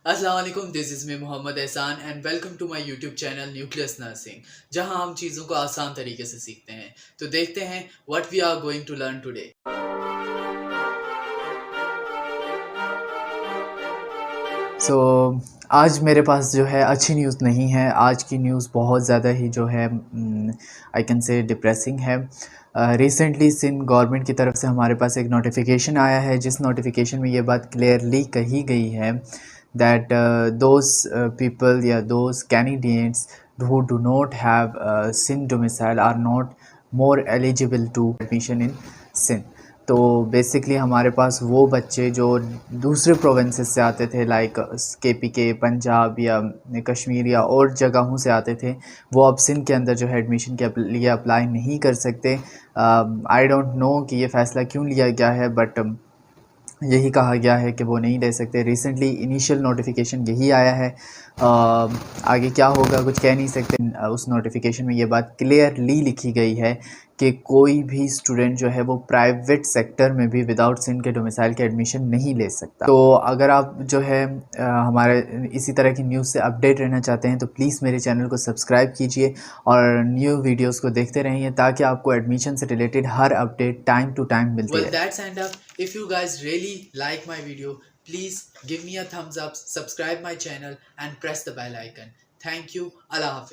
अस्सलाम वालेकुम, this is me Mohammad Ehsan and welcome to my YouTube channel Nucleus Nursing, जहां हम चीज़ों को आसान तरीके से सीखते हैं। तो देखते हैं what we are going to learn today. So आज मेरे पास जो है अच्छी न्यूज़ नहीं है। आज की न्यूज़ बहुत ज़्यादा ही जो है आई कैन से डिप्रेसिंग है। रिसेंटली सिंध गवर्नमेंट की तरफ से हमारे पास एक नोटिफिकेशन आया है, जिस नोटिफिकेशन में ये बात क्लियरली कही गई है दैट दोज पीपल या those candidates who do not have Sindh domicile are not more eligible to admission in Sindh। तो बेसिकली हमारे पास वो बच्चे जो दूसरे प्रोविंसेस से आते थे, लाइक के पंजाब या कश्मीर या और जगहों से आते थे, वो अब सिंध के अंदर जो है एडमिशन के लिए अप्लाई नहीं कर सकते। आई डोंट नो कि ये फ़ैसला क्यों लिया गया है, बट यही कहा गया है कि वो नहीं ले सकते। रिसेंटली इनिशियल नोटिफिकेशन यही आया है। आगे क्या होगा कुछ कह नहीं सकते। उस नोटिफिकेशन में ये बात क्लियरली लिखी गई है कि कोई भी स्टूडेंट जो है वो प्राइवेट सेक्टर में भी विदाउट सिंध के डोमिसाइल के एडमिशन नहीं ले सकता। तो अगर आप जो है हमारे इसी तरह की न्यूज़ से अपडेट रहना चाहते हैं तो प्लीज़ मेरे चैनल को सब्सक्राइब कीजिए और न्यू वीडियोज़ को देखते रहिए, ताकि आपको एडमिशन से रिलेटेड हर अपडेट टाइम टू टाइम मिलती Well, रहे। that's end up. If you guys really like my video, please give me a thumbs up, subscribe my channel and press the bell icon. Thank you. Allah Hafiz.